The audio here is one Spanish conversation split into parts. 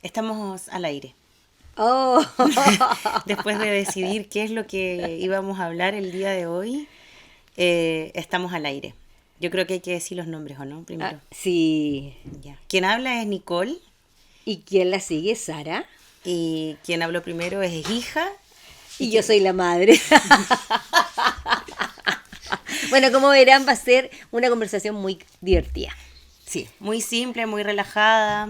Estamos al aire. Oh, Después de decidir qué es lo que íbamos a hablar el día de hoy, estamos al aire. Yo creo que hay que decir los nombres, ¿o no? Primero. sí. Ya. Quien habla es Nicole ¿Y quién la sigue? Sara. y quien habló primero es hija. Y Y yo quien... soy la madre. Bueno, como verán, va a ser una conversación muy divertida. Sí, muy simple, muy relajada.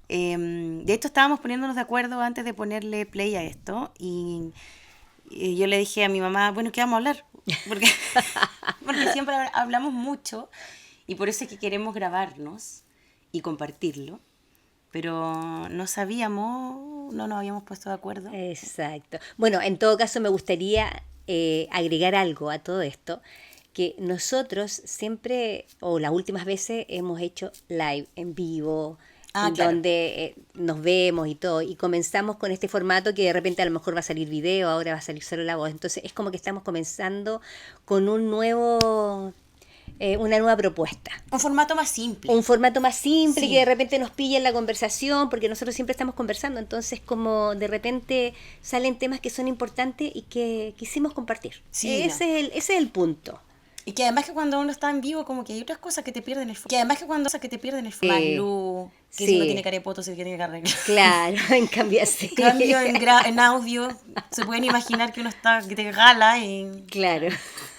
De hecho, estábamos poniéndonos de acuerdo antes de ponerle play a esto y yo le dije a mi mamá, bueno, ¿qué vamos a hablar? Porque, porque siempre hablamos mucho y por eso es que queremos grabarnos y compartirlo, pero no sabíamos, no nos habíamos puesto de acuerdo. Exacto. Bueno, en todo caso me gustaría agregar algo a todo esto, que nosotros siempre, o las últimas veces, hemos hecho live en vivo, Ah, en claro. donde nos vemos y todo, y comenzamos con este formato que de repente a lo mejor va a salir video, ahora va a salir solo la voz, entonces es como que estamos comenzando con una nueva propuesta. Un formato más simple. Un formato más simple que de Sí, repente nos pille en la conversación, porque nosotros siempre estamos conversando, entonces como de repente salen temas que son importantes y que quisimos compartir. sí, no. Ese es el punto. Y que además que cuando uno está en vivo, como que hay otras cosas que te pierden el foco. Que además que cuando cosas que te pierden el foco. Más luz, que si no tiene Sí, carepoto, se tiene que arreglar. claro, en cambio así. Cambio en audio, se pueden imaginar que uno está, que te gala y Claro,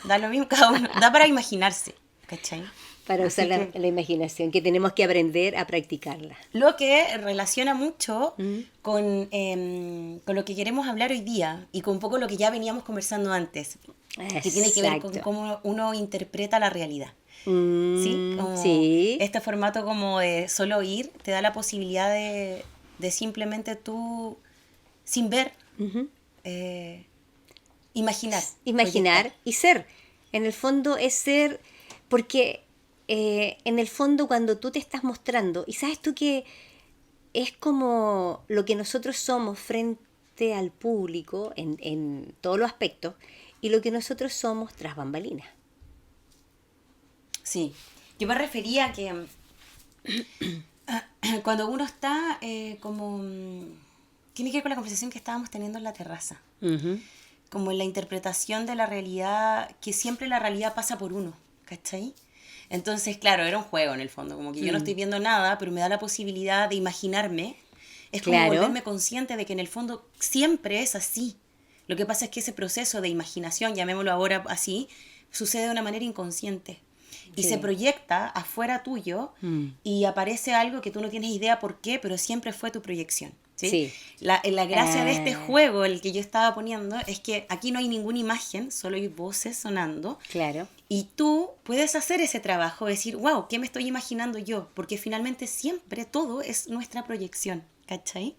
da lo mismo, cada uno, da para imaginarse, ¿cachai? para usar Así que la imaginación, que tenemos que aprender a practicarla. lo que relaciona mucho ¿Mm? con lo que queremos hablar hoy día y con un poco lo que ya veníamos conversando antes, que tiene que ver con Exacto. cómo uno interpreta la realidad. ¿Sí? Como Sí, este formato como de solo oír te da la posibilidad de simplemente tú, sin ver, eh, imaginar, proyectar. imaginar y ser. En el fondo es ser, porque en el fondo cuando tú te estás mostrando, y sabes tú que es como lo que nosotros somos frente al público en todos los aspectos, y lo que nosotros somos tras bambalinas. Sí, yo me refería a que cuando uno está como... tiene que ver con la conversación que estábamos teniendo en la terraza, Ujú. como en la interpretación de la realidad, que siempre la realidad pasa por uno, ¿cachai? Entonces, claro, era un juego en el fondo, como que yo no estoy viendo nada, pero me da la posibilidad de imaginarme. Es como Claro. volverme consciente de que en el fondo siempre es así. Lo que pasa es que ese proceso de imaginación, llamémoslo ahora así, sucede de una manera inconsciente. Y se Sí. proyecta afuera tuyo y aparece algo que tú no tienes idea por qué, pero siempre fue tu proyección. ¿Sí? Sí. La gracia de este Ah, juego, el que yo estaba poniendo, es que aquí no hay ninguna imagen, solo hay voces sonando. claro. Y tú puedes hacer ese trabajo, decir, wow, ¿qué me estoy imaginando yo? Porque finalmente siempre todo es nuestra proyección, ¿cachai?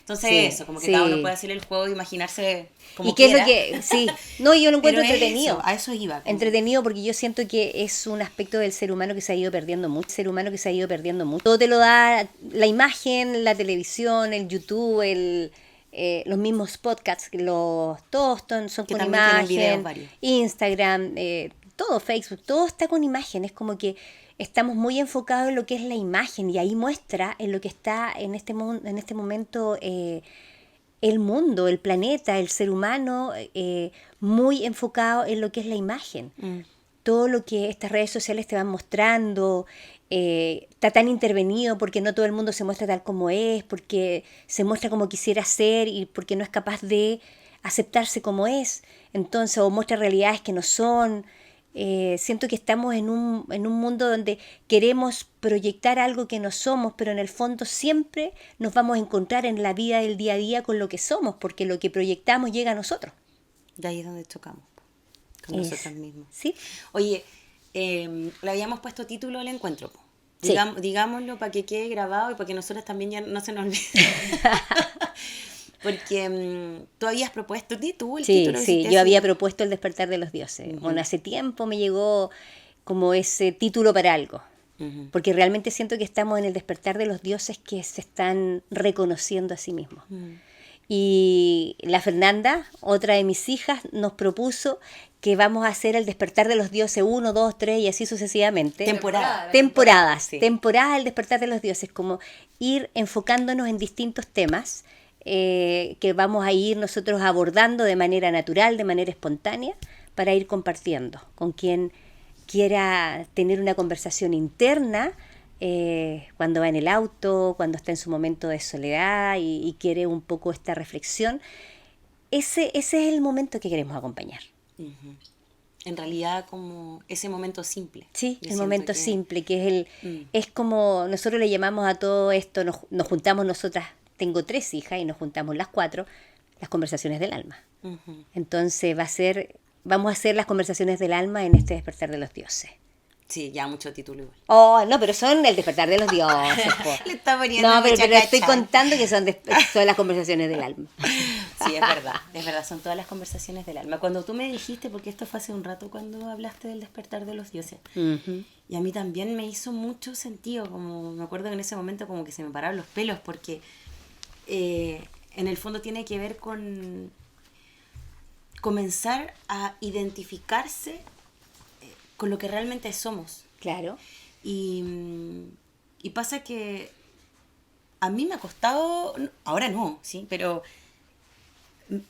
Entonces Sí, eso, como que cada uno puede sí. hacer el juego de imaginarse ¿Y como qué es lo quiera, que...? Sí. No, yo lo pero encuentro es eso, entretenido. a eso iba. Como... Entretenido porque yo siento que es un aspecto del ser humano que se ha ido perdiendo mucho. Ser humano que se ha ido perdiendo mucho. Todo te lo da la imagen, la televisión, el YouTube, los mismos podcasts, todos son Que con también tienen videos imagen, varios. Instagram, todo, Facebook, todo está con imagen. Es como que estamos muy enfocados en lo que es la imagen y ahí muestra en lo que está en en este momento el mundo, el planeta, el ser humano, muy enfocado en lo que es la imagen. Mm. Todo lo que estas redes sociales te van mostrando está tan intervenido porque no todo el mundo se muestra tal como es, porque se muestra como quisiera ser y porque no es capaz de aceptarse como es, entonces, o muestra realidades que no son. Siento que estamos en un mundo donde queremos proyectar algo que no somos, pero en el fondo siempre nos vamos a encontrar en la vida del día a día con lo que somos, porque lo que proyectamos llega a nosotros. De ahí es donde chocamos, con Es, nosotras mismas. ¿sí? Oye, le habíamos puesto título al encuentro. Po. Sí. Digámoslo para que quede grabado y para que nosotras también ya no se nos olvide. Porque tú habías propuesto, tú el Sí, título sí, hiciste yo había así. propuesto el despertar de los dioses. Bueno, Ujú, hace tiempo me llegó como ese título para algo, ujú, porque realmente siento que estamos en el despertar de los dioses que se están reconociendo a sí mismos. mm. Y la Fernanda, otra de mis hijas, nos propuso que vamos a hacer el despertar de los dioses 1, 2, 3 y así sucesivamente. Temporada. Sí. Temporada del despertar de los dioses, como ir enfocándonos en distintos temas que vamos a ir nosotros abordando de manera natural, de manera espontánea, para ir compartiendo con quien quiera tener una conversación interna cuando va en el auto, cuando está en su momento de soledad y quiere un poco esta reflexión. Ese es el momento que queremos acompañar. Uh-huh. En realidad como ese momento simple. Sí, el momento simple, que es es como nosotros le llamamos a todo esto, nos juntamos nosotras, tengo 3 hijas y nos juntamos las 4, las conversaciones del alma. Uh-huh. Entonces vamos a hacer las conversaciones del alma en este despertar de los dioses. Sí, ya mucho título igual. Oh, no, pero son el despertar de los dioses. Le está poniendo no, pero mucha estoy cacha. contando que son las conversaciones del alma. Sí, es verdad, son todas las conversaciones del alma. Cuando tú me dijiste, porque esto fue hace un rato cuando hablaste del despertar de los dioses, y a mí también me hizo mucho sentido, como me acuerdo que en ese momento como que se me pararon los pelos, porque en el fondo tiene que ver con comenzar a identificarse con lo que realmente somos. Claro. Y pasa que a mí me ha costado, ahora no, ¿sí? Pero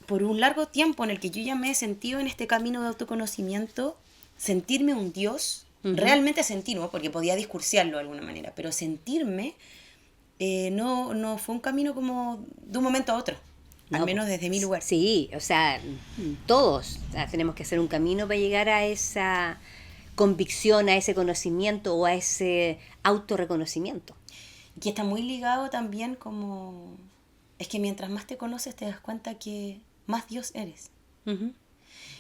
por un largo tiempo en el que yo ya me he sentido en este camino de autoconocimiento, sentirme un Dios, realmente sentirme, porque podía discursiarlo de alguna manera, pero sentirme no fue un camino como de un momento a otro, al menos desde mi lugar. Sí, o sea, todos tenemos que hacer un camino para llegar a esa convicción, a ese conocimiento o a ese autorreconocimiento. Que está muy ligado también como... Es que mientras más te conoces te das cuenta que más Dios eres. Uh-huh.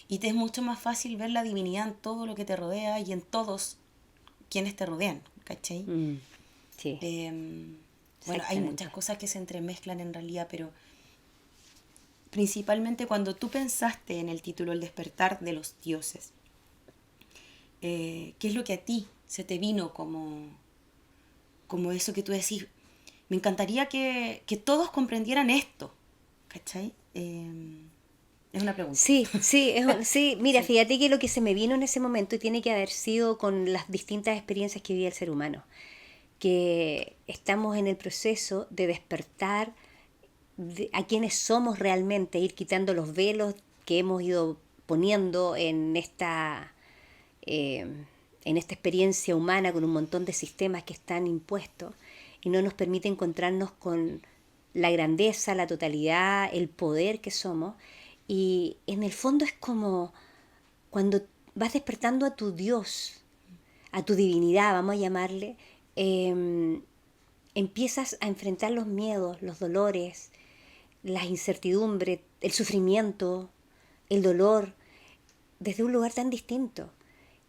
Y te es mucho más fácil ver la divinidad en todo lo que te rodea y en todos quienes te rodean, ¿cachai? Sí. Bueno, hay muchas cosas que se entremezclan en realidad, pero principalmente cuando tú pensaste en el título El despertar de los dioses, ¿qué es lo que a ti se te vino como eso que tú decís? Me encantaría que todos comprendieran esto, ¿cachai? Es una pregunta. Sí, mira, sí. Fíjate que lo que se me vino en ese momento tiene que haber sido con las distintas experiencias que vive el ser humano, que estamos en el proceso de despertar a quienes somos realmente, ir quitando los velos que hemos ido poniendo en esta experiencia humana con un montón de sistemas que están impuestos y no nos permite encontrarnos con la grandeza, la totalidad, el poder que somos. Y en el fondo es como cuando vas despertando a tu Dios, a tu divinidad, vamos a llamarle, empiezas a enfrentar los miedos, los dolores, las incertidumbres, el sufrimiento, el dolor, desde un lugar tan distinto.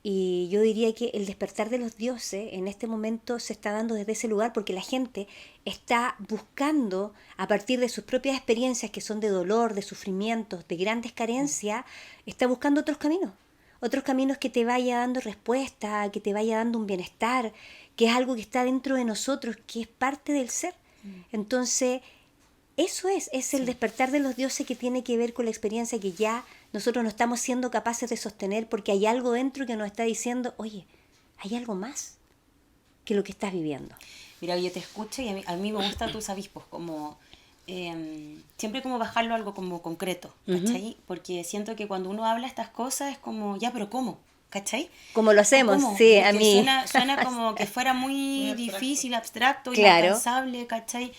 Y yo diría que el despertar de los dioses en este momento se está dando desde ese lugar porque la gente está buscando, a partir de sus propias experiencias que son de dolor, de sufrimientos, de grandes carencias, está buscando otros caminos que te vaya dando respuesta, que te vaya dando un bienestar, que es algo que está dentro de nosotros, que es parte del ser. Entonces, eso es el despertar de los dioses que tiene que ver con la experiencia que ya nosotros no estamos siendo capaces de sostener porque hay algo dentro que nos está diciendo, oye, hay algo más que lo que estás viviendo. Mira, yo te escucho y a mí me gustan tus avispos, como siempre como bajarlo a algo como concreto, ¿cachai? Porque siento que cuando uno habla estas cosas es como, ya, pero ¿cómo? ¿Cachai? ¿Cómo lo hacemos? ¿Cómo? Sí, porque a mí. Suena como que fuera muy difícil, abstracto, claro. Inalcanzable, ¿cachai?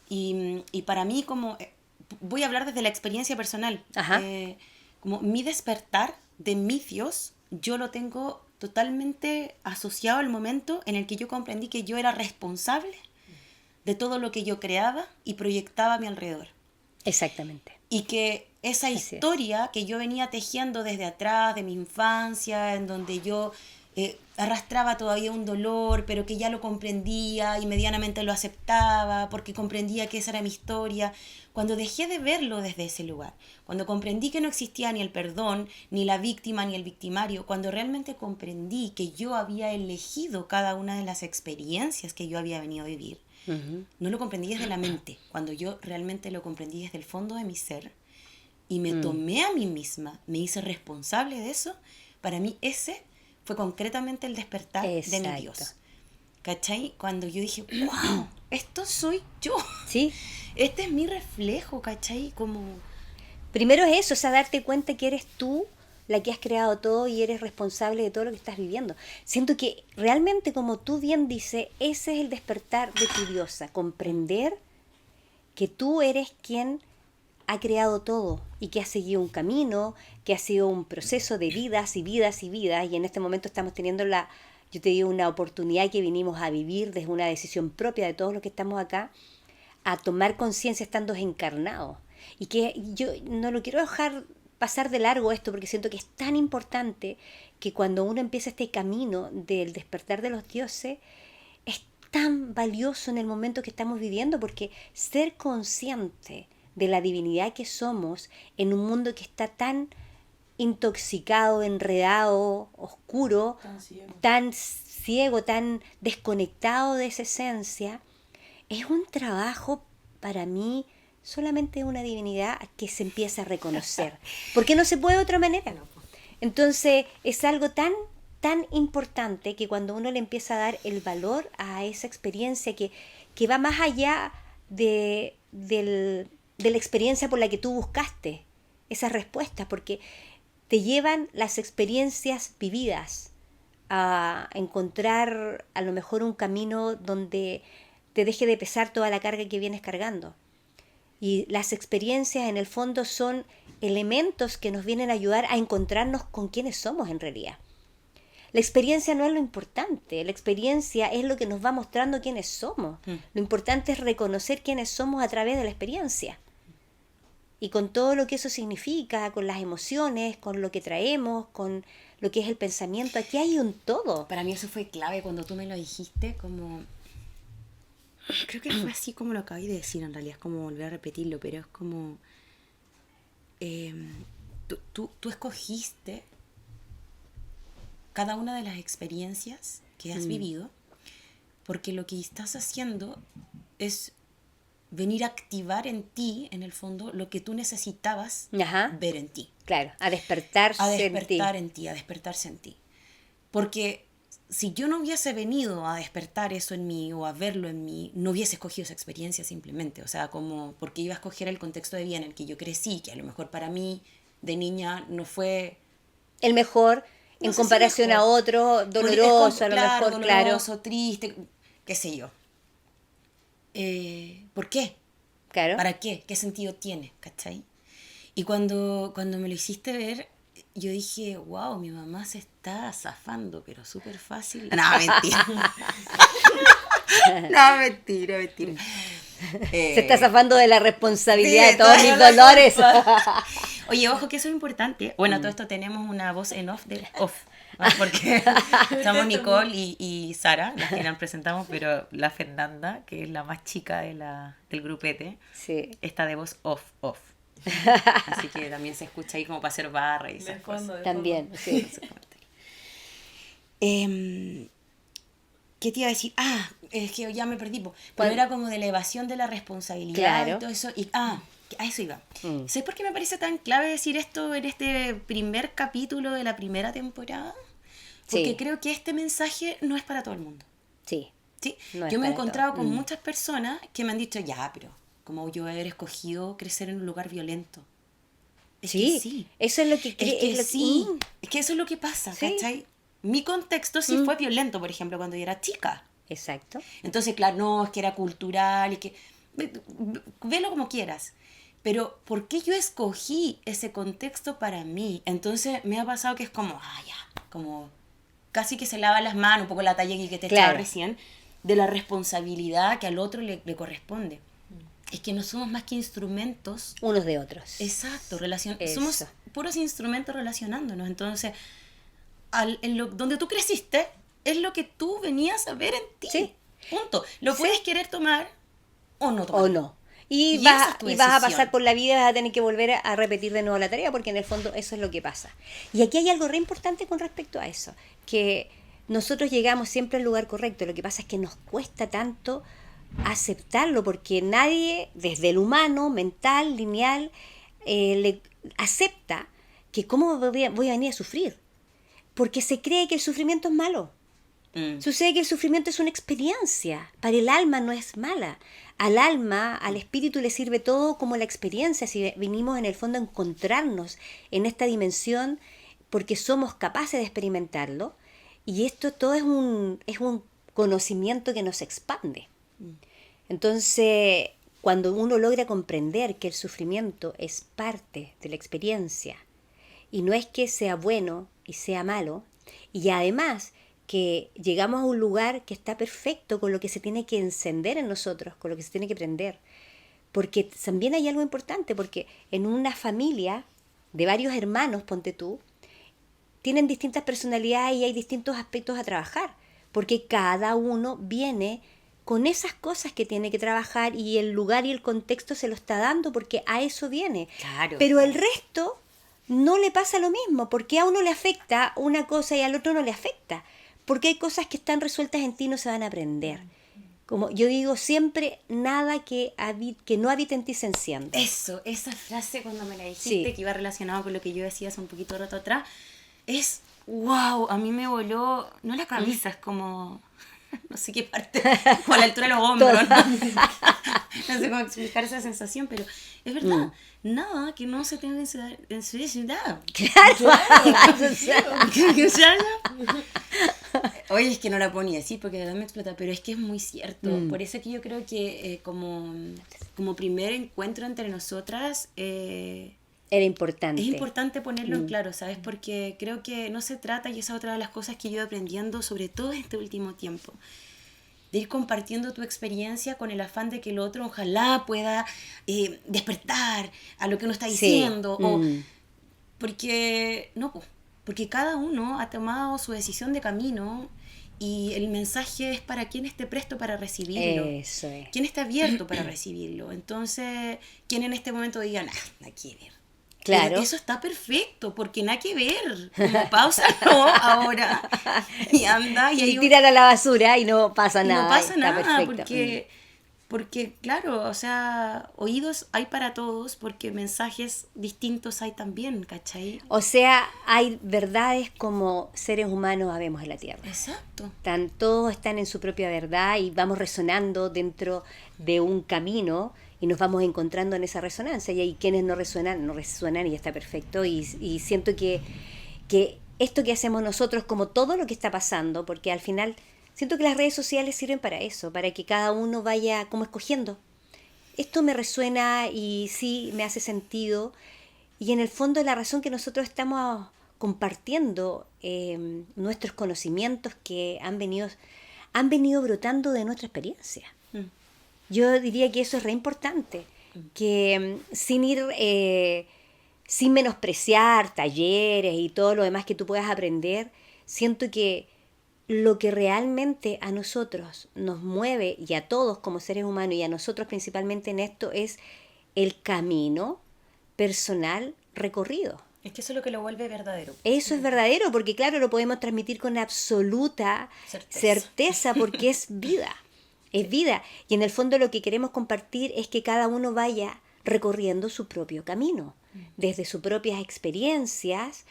Y para mí como, voy a hablar desde la experiencia personal, como mi despertar de mi Dios, yo lo tengo totalmente asociado al momento en el que yo comprendí que yo era responsable de todo lo que yo creaba y proyectaba a mi alrededor. Exactamente. Y que esa historia que yo venía tejiendo desde atrás, de mi infancia, en donde yo arrastraba todavía un dolor, pero que ya lo comprendía y medianamente lo aceptaba, porque comprendía que esa era mi historia. Cuando dejé de verlo desde ese lugar, cuando comprendí que no existía ni el perdón, ni la víctima, ni el victimario, cuando realmente comprendí que yo había elegido cada una de las experiencias que yo había venido a vivir, no lo comprendí desde la mente. Cuando yo realmente lo comprendí desde el fondo de mi ser, y me tomé a mí misma, me hice responsable de eso, para mí ese fue concretamente el despertar de mi Exacto. Dios. ¿Cachai? Cuando yo dije, wow, esto soy yo. Sí. Este es mi reflejo, ¿cachai? Como... Primero es eso, o sea, darte cuenta que eres tú la que has creado todo y eres responsable de todo lo que estás viviendo. Siento que realmente, como tú bien dices, ese es el despertar de tu diosa, comprender que tú eres quien ha creado todo y que ha seguido un camino, que ha sido un proceso de vidas y vidas y vidas, y en este momento estamos teniendo yo te digo, una oportunidad que vinimos a vivir desde una decisión propia de todos los que estamos acá, a tomar conciencia estando encarnados. Y que yo no lo quiero dejar pasar de largo esto, porque siento que es tan importante que cuando uno empieza este camino del despertar de los dioses, es tan valioso en el momento que estamos viviendo, porque ser consciente de la divinidad que somos en un mundo que está tan intoxicado, enredado, oscuro, tan ciego, tan desconectado de esa esencia, es un trabajo para mí solamente una divinidad que se empieza a reconocer, porque no se puede de otra manera. Entonces es algo tan importante que cuando uno le empieza a dar el valor a esa experiencia que va más allá de la experiencia por la que tú buscaste esas respuestas, porque te llevan las experiencias vividas a encontrar a lo mejor un camino donde te deje de pesar toda la carga que vienes cargando. Y las experiencias en el fondo son elementos que nos vienen a ayudar a encontrarnos con quienes somos en realidad. La experiencia no es lo importante, la experiencia es lo que nos va mostrando quiénes somos. Lo importante es reconocer quiénes somos a través de la experiencia. Y con todo lo que eso significa, con las emociones, con lo que traemos, con lo que es el pensamiento, aquí hay un todo. Para mí eso fue clave cuando tú me lo dijiste, como... Creo que fue así como lo acabé de decir, en realidad es como volver a repetirlo, pero es como... tú escogiste cada una de las experiencias que has vivido, porque lo que estás haciendo es venir a activar en ti, en el fondo, lo que tú necesitabas ver en ti. Claro, a despertarse en ti. A despertarse en ti. Porque si yo no hubiese venido a despertar eso en mí o a verlo en mí, no hubiese escogido esa experiencia simplemente. O sea, como porque iba a escoger el contexto de vida en el que yo crecí, que a lo mejor para mí de niña no fue... el mejor en comparación a otro, doloroso, a lo mejor, doloroso, triste, qué sé yo. ¿Por qué? Claro. ¿Para qué? ¿Qué sentido tiene? ¿Cachai? Y cuando me lo hiciste ver, yo dije, wow, mi mamá se está zafando, pero súper fácil. No, mentira. No, mentira. Se está zafando de la responsabilidad de todos mis dolores. Oye, ojo que eso es importante. Bueno, todo esto tenemos una voz en off de off. ¿No? Porque somos Nicole y Sara, las que nos presentamos, pero la Fernanda, que es la más chica del grupete, sí, está de voz off. Así que también se escucha ahí como para hacer barra y esas cosas. También, sí. ¿Qué te iba a decir? Es que ya me perdí. Pero era como de la evasión de la responsabilidad y todo eso. Y, a eso iba. ¿Sabes por qué me parece tan clave decir esto en este primer capítulo de la primera temporada? Porque creo que este mensaje no es para todo el mundo. Sí. No yo me he encontrado con muchas personas que me han dicho, ya, pero como yo haber escogido crecer en un lugar violento. Es que sí. Eso es lo que Es que eso es lo que pasa, ¿cachai? Mi contexto sí fue violento, por ejemplo, cuando yo era chica. Exacto. Entonces, claro, no, es que era cultural y que... Velo como quieras. Pero, ¿por qué yo escogí ese contexto para mí? Entonces, me ha pasado que es como, como... Casi que se lava las manos, un poco la talla que te echaba recién, de la responsabilidad que al otro le corresponde. Es que no somos más que instrumentos... unos de otros. Exacto, somos puros instrumentos relacionándonos. Entonces... donde tú creciste es lo que tú venías a ver en ti. Sí. Punto. Lo puedes querer tomar o no tomar. O no. Y vas a pasar por la vida y vas a tener que volver a repetir de nuevo la tarea, porque en el fondo eso es lo que pasa. Y aquí hay algo re importante con respecto a eso, que nosotros llegamos siempre al lugar correcto. Lo que pasa es que nos cuesta tanto aceptarlo, porque nadie, desde el humano, mental, lineal, acepta que cómo voy a venir a sufrir, porque se cree que el sufrimiento es malo. Sucede que el sufrimiento es una experiencia, para el alma no es mala. Al alma, al espíritu le sirve todo como la experiencia, si vinimos en el fondo a encontrarnos en esta dimensión porque somos capaces de experimentarlo, y esto todo es un conocimiento que nos expande. Entonces, cuando uno logra comprender que el sufrimiento es parte de la experiencia, y no es que sea bueno y sea malo, y además que llegamos a un lugar que está perfecto con lo que se tiene que encender en nosotros, con lo que se tiene que prender. Porque también hay algo importante, porque en una familia de varios hermanos, ponte tú, tienen distintas personalidades y hay distintos aspectos a trabajar, porque cada uno viene con esas cosas que tiene que trabajar y el lugar y el contexto se lo está dando porque a eso viene. Claro. Pero el resto no le pasa lo mismo, porque a uno le afecta una cosa y al otro no le afecta, porque hay cosas que están resueltas en ti y no se van a aprender. Como yo digo siempre, nada que no habite en ti se enciende. Eso, esa frase cuando me la dijiste, Sí. que iba relacionado con lo que yo decía hace un poquito rato atrás, es wow, a mí me voló, no la cabeza, es como, no sé qué parte, como a la altura de los hombros, ¿no? No sé cómo explicar esa sensación, pero es verdad, nada que no se tenga en su ciudad. Oye, es que no la ponía así porque de verdad me explota, pero es que es muy cierto. Por eso que yo creo que como primer encuentro entre nosotras Era importante. es importante ponerlo en claro, ¿sabes? Porque creo que no se trata, y esa es otra de las cosas que yo he ido aprendiendo, sobre todo en este último tiempo, de ir compartiendo tu experiencia con el afán de que el otro ojalá pueda despertar a lo que uno está diciendo. O, porque cada uno ha tomado su decisión de camino y el mensaje es para quien esté presto para recibirlo. Eso es. Quien esté abierto para recibirlo. Entonces, quien en este momento diga, no quiere ver. Claro. Pero eso está perfecto, porque nada que ver. Como pausalo ahora y anda. Y tírala a la basura y no pasa y nada. no pasa está nada, perfecto. porque, claro, o sea, oídos hay para todos, porque mensajes distintos hay también, ¿cachai? O sea, hay verdades como seres humanos habemos en la Tierra. Exacto. Todos están en su propia verdad y vamos resonando dentro de un camino y nos vamos encontrando en esa resonancia. Y hay quienes no resuenan y está perfecto. Y siento que esto que hacemos nosotros, como todo lo que está pasando, porque al final siento que las redes sociales sirven para eso, para que cada uno vaya como escogiendo. Esto me resuena y sí me hace sentido. Y en el fondo la razón que nosotros estamos compartiendo nuestros conocimientos que han venido brotando de nuestra experiencia. Yo diría que eso es re importante, que sin menospreciar talleres y todo lo demás que tú puedas aprender, siento que lo que realmente a nosotros nos mueve, y a todos como seres humanos, y a nosotros principalmente en esto, es el camino personal recorrido. Es que eso es lo que lo vuelve verdadero. Eso es verdadero, porque claro, lo podemos transmitir con absoluta certeza porque es vida. Es vida. Y en el fondo lo que queremos compartir es que cada uno vaya recorriendo su propio camino, desde sus propias experiencias,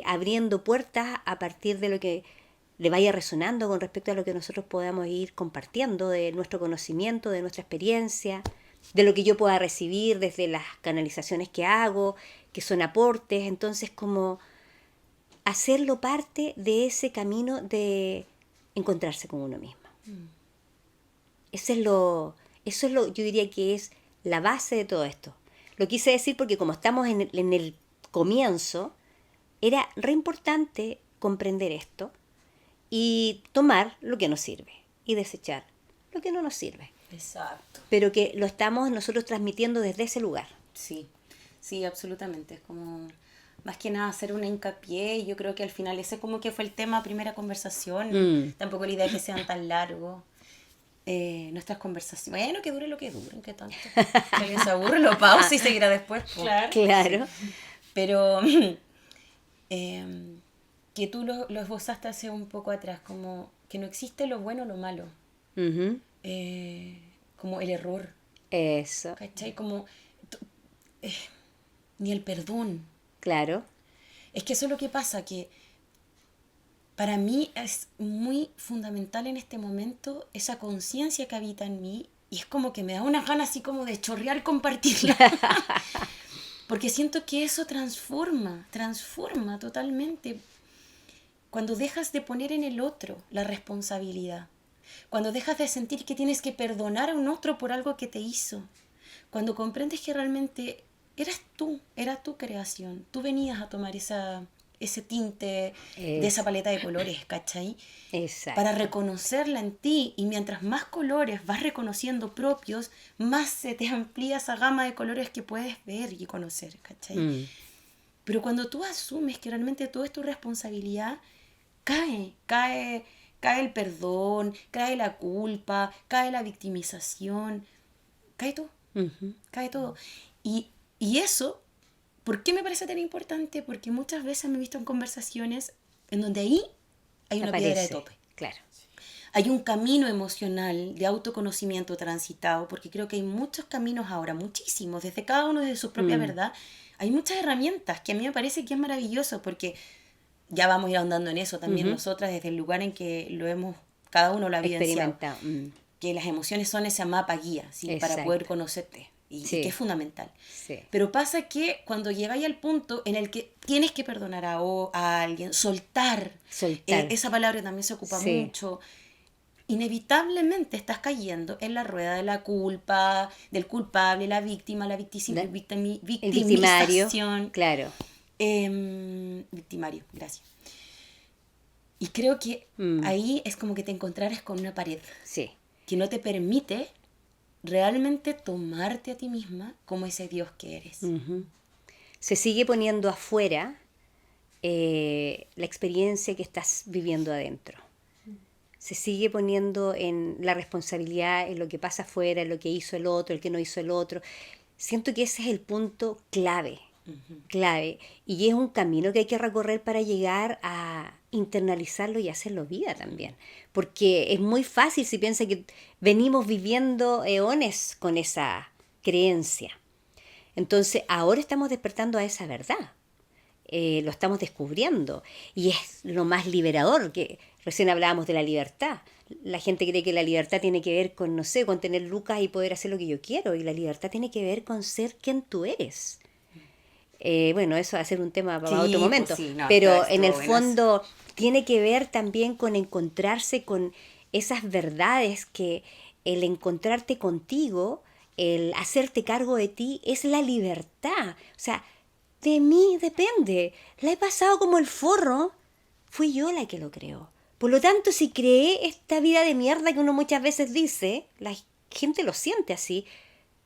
abriendo puertas a partir de lo que le vaya resonando con respecto a lo que nosotros podamos ir compartiendo, de nuestro conocimiento, de nuestra experiencia, de lo que yo pueda recibir desde las canalizaciones que hago, que son aportes. Entonces, como hacerlo parte de ese camino de encontrarse con uno mismo. Eso es lo, yo diría que es la base de todo esto. Lo quise decir porque como estamos en el comienzo, era re importante comprender esto y tomar lo que nos sirve y desechar lo que no nos sirve. Exacto. Pero que lo estamos nosotros transmitiendo desde ese lugar. Sí, sí, absolutamente. Es como, más que nada, hacer un hincapié. Y yo creo que al final ese como que fue el tema, primera conversación. Tampoco la idea es que sean tan largos. Nuestras conversaciones. Bueno, que dure lo que dure, que tanto. Si alguien se aburre, lo pausa y seguirá después. Claro. Pero que tú lo esbozaste hace un poco atrás, como que no existe lo bueno o lo malo. Como el error. Eso. ¿Cachai? Como ni el perdón. Claro. Es que eso es lo que pasa, que para mí es muy fundamental en este momento esa conciencia que habita en mí, y es como que me da una gana así como de chorrear y compartirla. Porque siento que eso transforma totalmente. Cuando dejas de poner en el otro la responsabilidad, cuando dejas de sentir que tienes que perdonar a un otro por algo que te hizo, cuando comprendes que realmente eras tú, era tu creación, tú venías a tomar ese tinte de esa paleta de colores, ¿cachai? Exacto. Para reconocerla en ti, y mientras más colores vas reconociendo propios, más se te amplía esa gama de colores que puedes ver y conocer, ¿cachai? Pero cuando tú asumes que realmente todo es tu responsabilidad, cae el perdón, cae la culpa, cae la victimización, cae todo, cae todo. Y eso, ¿por qué me parece tan importante? Porque muchas veces me he visto en conversaciones en donde ahí hay una piedra de tope. Claro. Hay un camino emocional de autoconocimiento transitado, porque creo que hay muchos caminos ahora, muchísimos, desde cada uno de su propia verdad. Hay muchas herramientas que a mí me parece que es maravilloso, porque ya vamos a ir ahondando en eso también nosotras, desde el lugar en que cada uno lo ha vivenciado. Experimentado. Que las emociones son esa mapa guía, ¿sí? Para poder conocerte, y que es fundamental. Sí. Pero pasa que cuando llegáis al punto en el que tienes que perdonar a alguien, soltar. Esa palabra también se ocupa mucho. Inevitablemente estás cayendo en la rueda de la culpa, del culpable, la víctima, la victimización. Claro. Victimario, gracias. Y creo que ahí es como que te encontrares con una pared. Sí. Que no te permite realmente tomarte a ti misma como ese Dios que eres. Se sigue poniendo afuera la experiencia que estás viviendo adentro. Se sigue poniendo en la responsabilidad, en lo que pasa afuera, en lo que hizo el otro, el que no hizo el otro. Siento que ese es el punto clave. Y es un camino que hay que recorrer para llegar a internalizarlo y hacerlo vida también, porque es muy fácil si piensa que venimos viviendo eones con esa creencia. Entonces ahora estamos despertando a esa verdad, lo estamos descubriendo, y es lo más liberador. Que recién hablábamos de la libertad. La gente cree que la libertad tiene que ver con, no sé, con tener lucas y poder hacer lo que yo quiero, y la libertad tiene que ver con ser quien tú eres. Bueno, eso va a ser un tema para otro momento, pues sí, no, pero en el fondo tiene que ver también con encontrarse con esas verdades, que el encontrarte contigo, el hacerte cargo de ti, es la libertad. O sea, de mí depende. La he pasado como el forro, fui yo la que lo creó. Por lo tanto, si creé esta vida de mierda que uno muchas veces dice, la gente lo siente así,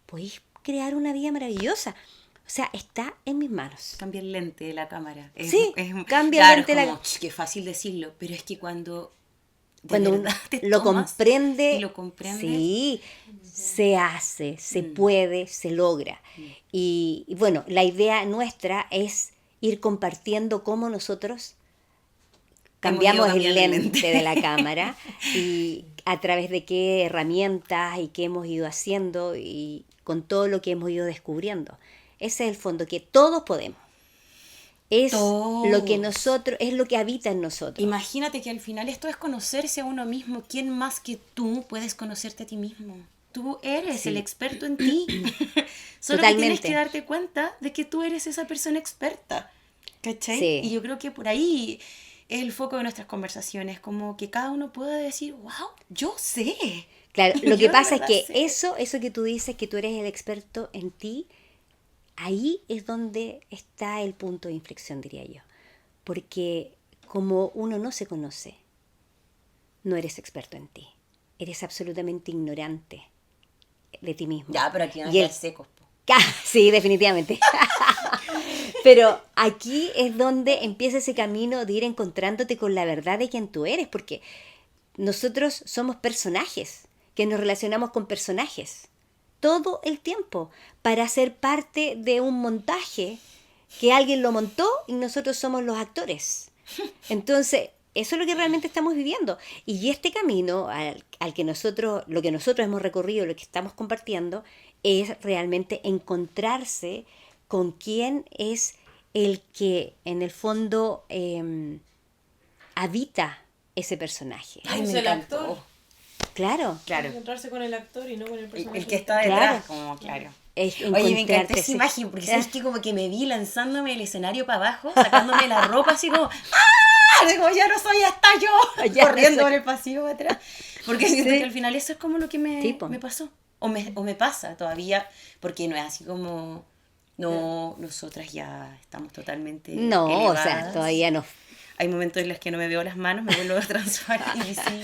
podéis crear una vida maravillosa. O sea, está en mis manos. Cambia el lente de la cámara. Cambia el lente de la cámara. Qué fácil decirlo, pero es que cuando uno lo comprende, y lo comprendes, sí, se hace, se puede, se logra. Y bueno, la idea nuestra es ir compartiendo cómo nosotros cambiamos el lente de la cámara y a través de qué herramientas y qué hemos ido haciendo, y con todo lo que hemos ido descubriendo. Ese es el fondo, que todos podemos. Es lo que nosotros, es lo que habita en nosotros. Imagínate que al final esto es conocerse a uno mismo. ¿Quién más que tú puedes conocerte a ti mismo? Tú eres el experto en ti. Solo que tienes que darte cuenta de que tú eres esa persona experta. ¿Cachai? Sí. Y yo creo que por ahí es el foco de nuestras conversaciones, como que cada uno pueda decir, wow, yo sé. Claro, lo que pasa es que eso que tú dices, que tú eres el experto en ti, ahí es donde está el punto de inflexión, diría yo. Porque como uno no se conoce, no eres experto en ti. Eres absolutamente ignorante de ti mismo. Ya, pero aquí van a quedar secos. Sí, definitivamente. Pero aquí es donde empieza ese camino de ir encontrándote con la verdad de quién tú eres, porque nosotros somos personajes, que nos relacionamos con personajes todo el tiempo para ser parte de un montaje que alguien lo montó y nosotros somos los actores. Entonces, eso es lo que realmente estamos viviendo. Y este camino al que lo que nosotros hemos recorrido, lo que estamos compartiendo, es realmente encontrarse con quién es el que en el fondo habita ese personaje. Ay, Es me el encantó. actor. Claro. Claro. Encontrarse con el actor y no con el personaje. El que está detrás, Claro. como claro. Es Oye, me encantó encontrarte esa ese- imagen, porque sabes que como que me vi lanzándome el escenario para abajo, sacándome la ropa así como ¡ah! Digo, ya no soy hasta yo, Ya no corriendo soy. por el pasillo para atrás. Porque siento Sí. que al final eso es como lo que Sí, po. me pasó. O me pasa todavía, porque no es así como, no, nosotras ya estamos totalmente No, o sea, elevadas. todavía no. Hay momentos en los que no me veo las manos, me vuelvo a transparar y sí.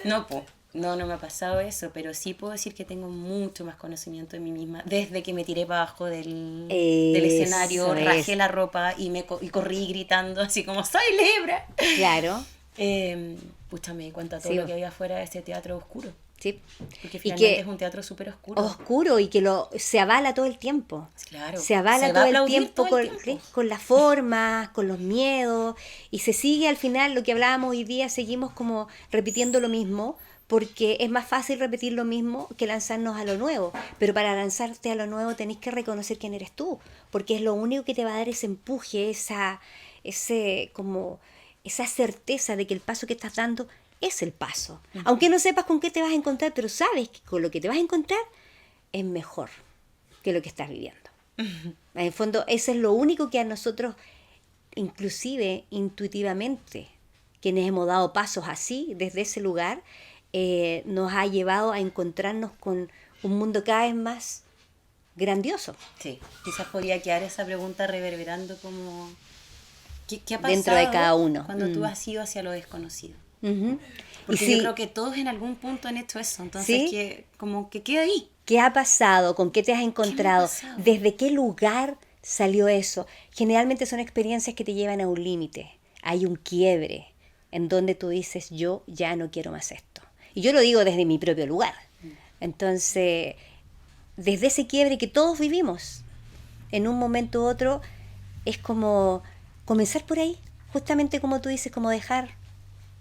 No, po. No me ha pasado eso, pero sí puedo decir que tengo mucho más conocimiento de mí misma. Desde que me tiré para abajo del escenario, Eso rajé es. la ropa y corrí gritando así como ¡soy libre! Claro, Pucha, me di cuenta todo Sí, lo bo. que había afuera de este teatro oscuro. sí. Porque Y finalmente que es un teatro súper oscuro. oscuro y que se avala todo el tiempo. Claro. Se avala Se va todo a el aplaudir tiempo, todo el con, tiempo. ¿sí? Con las formas, con los miedos, y se sigue al final lo que hablábamos hoy día, seguimos como repitiendo lo mismo, porque es más fácil repetir lo mismo que lanzarnos a lo nuevo, pero para lanzarte a lo nuevo tenés que reconocer quién eres tú, porque es lo único que te va a dar ese empuje, esa certeza de que el paso que estás dando es el paso. Aunque no sepas con qué te vas a encontrar, pero sabes que con lo que te vas a encontrar es mejor que lo que estás viviendo. En el fondo, eso es lo único que a nosotros, inclusive intuitivamente, quienes hemos dado pasos así, desde ese lugar, nos ha llevado a encontrarnos con un mundo cada vez más grandioso. Sí, quizás podría quedar esa pregunta reverberando como ¿qué ha pasado Dentro de cada uno. cuando tú has ido hacia lo desconocido? Ujú. Porque Y sí, yo creo que todos en algún punto han hecho eso, entonces ¿Sí? que como que queda ahí. ¿qué ha pasado? ¿Con qué te has encontrado? pasado? ¿Desde qué lugar salió eso? Generalmente son experiencias que te llevan a un límite. Hay un quiebre en donde tú dices, yo ya no quiero más esto. Y yo lo digo desde mi propio lugar. Entonces, desde ese quiebre que todos vivimos, en un momento u otro, es como comenzar por ahí, justamente como tú dices, como dejar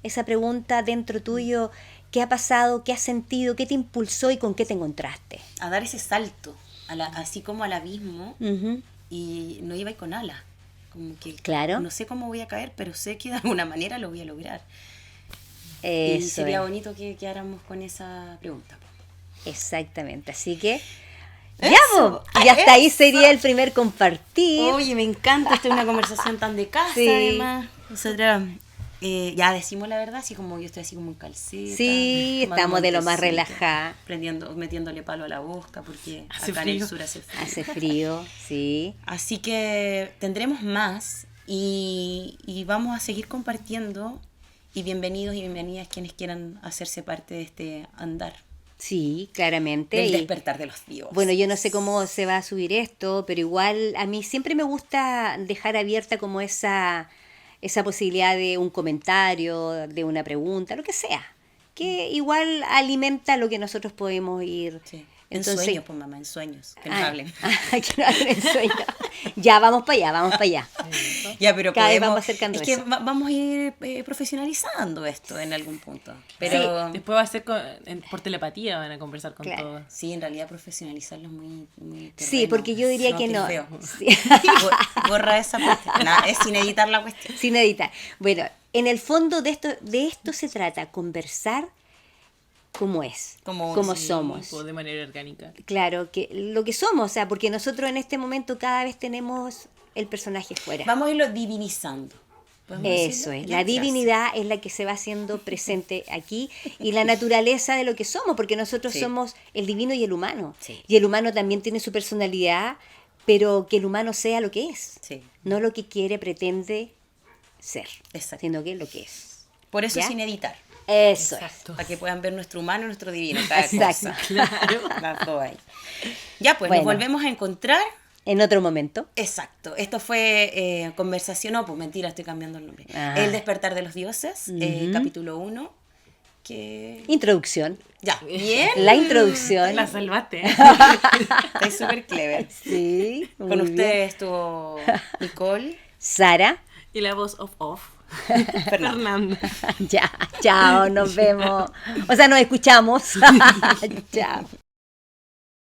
esa pregunta dentro tuyo, ¿qué ha pasado? ¿Qué has sentido? ¿Qué te impulsó y con qué te encontraste? A dar ese salto, así como al abismo, Ujú. y no iba con alas. Como que Claro. no sé cómo voy a caer, pero sé que de alguna manera lo voy a lograr. Y Eso sería es. bonito que quedáramos con esa pregunta. Po. Exactamente, así que Eso, ya, po. Y hasta ahí eso. sería el primer compartir. Oye, me encanta, esta es una conversación tan de casa, Sí. además. Nosotras ya decimos la verdad, así como yo estoy así como en calceta. Sí, tomando estamos de lo más tecito, relajada. metiéndole palo a la boca, porque Hace acá en el frío. sur hace frío. Hace frío, sí. Así que tendremos más y vamos a seguir compartiendo. Y bienvenidos y bienvenidas quienes quieran hacerse parte de este andar, Sí, claramente. del Y, despertar de los dioses. bueno, yo no sé cómo se va a subir esto, pero igual a mí siempre me gusta dejar abierta como esa posibilidad de un comentario, de una pregunta, lo que sea, que igual alimenta lo que nosotros podemos ir. Sí. En sueños, pues mamá, en sueños, que nos hablen. Que nos hablen en sueños. Ya, vamos para allá, vamos para allá. Ya, pero Cada vez podemos, vamos acercando es que eso. Vamos a ir profesionalizando esto en algún punto. Pero Después va a ser por telepatía, van a conversar con Claro. todos. sí, en realidad profesionalizarlo es muy, muy Sí, terreno. porque yo diría que qué no. feo. Sí. Borra esa parte. Nada, es sin editar la cuestión. Sin editar. Bueno, en el fondo de esto se trata, conversar como es, como sí, somos. De manera orgánica. Claro, que lo que somos, o sea, porque nosotros en este momento cada vez tenemos el personaje fuera. Vamos a irlo divinizando. ¿Podemos Eso decirlo? es, Ya, la gracias. divinidad es la que se va haciendo presente aquí y la naturaleza de lo que somos, porque nosotros Sí. somos el divino y el humano. Sí. Y el humano también tiene su personalidad, pero que el humano sea lo que es, Sí. no lo que quiere, pretende ser, Exacto. sino que lo que es. Por eso ¿Ya? sin editar. Eso Exacto. Para que puedan ver nuestro humano y nuestro divino. Cada Exacto. cosa. Claro. Las dos ahí. Ya, pues Bueno. nos volvemos a encontrar. es. En otro momento. Exacto. Esto fue conversación. No, pues mentira, estoy cambiando el nombre. Ah. El despertar de los dioses, Ujú. capítulo 1. Que. Introducción. Ya, bien. La introducción. La salvaste. Estáis súper clever. Sí, Con muy bien. ustedes estuvo Nicole. Sara. Y la voz off. Fernanda. Fernanda. Ya, chao, nos vemos. O sea, nos escuchamos. Chao.